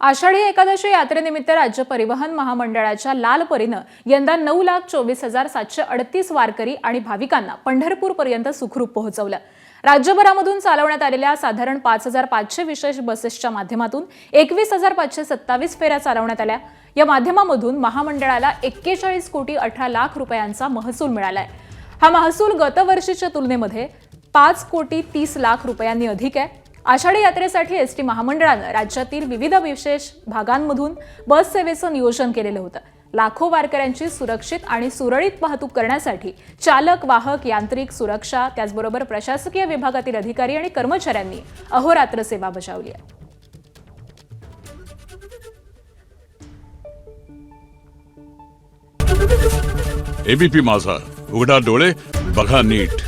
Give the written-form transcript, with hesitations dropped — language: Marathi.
आषाढी एकादशी यात्रेनिमित्त राज्य परिवहन महामंडळाच्या लालपरीनं यंदा 9,24,738 वारकरी आणि भाविकांना पंढरपूरपर्यंत सुखरूप पोहोचवलं। राज्यभरामधून चालवण्यात आलेल्या साधारण 5,500 विशेष बसेसच्या माध्यमातून 21,527 फेऱ्या चालवण्यात आल्या। या माध्यमामधून महामंडळाला 41 कोटी 18 लाख रुपयांचा महसूल मिळालाय। हा महसूल गतवर्षीच्या तुलनेमध्ये 5 कोटी 30 लाख रुपयांनी अधिक आहे। आषाढी यात्रेसाठी एसटी महामंडळानं राज्यातील विविध विशेष भागांमधून बस सेवेचं नियोजन केलेलं होतं। लाखो वारकऱ्यांची सुरक्षित आणि सुरळीत वाहतूक करण्यासाठी चालक, वाहक, यांत्रिक, सुरक्षा त्याचबरोबर प्रशासकीय विभागातील अधिकारी आणि कर्मचाऱ्यांनी अहोरात्र सेवा बजावली आहे। एबीपी माझा, उघडा डोळे बघा नीट।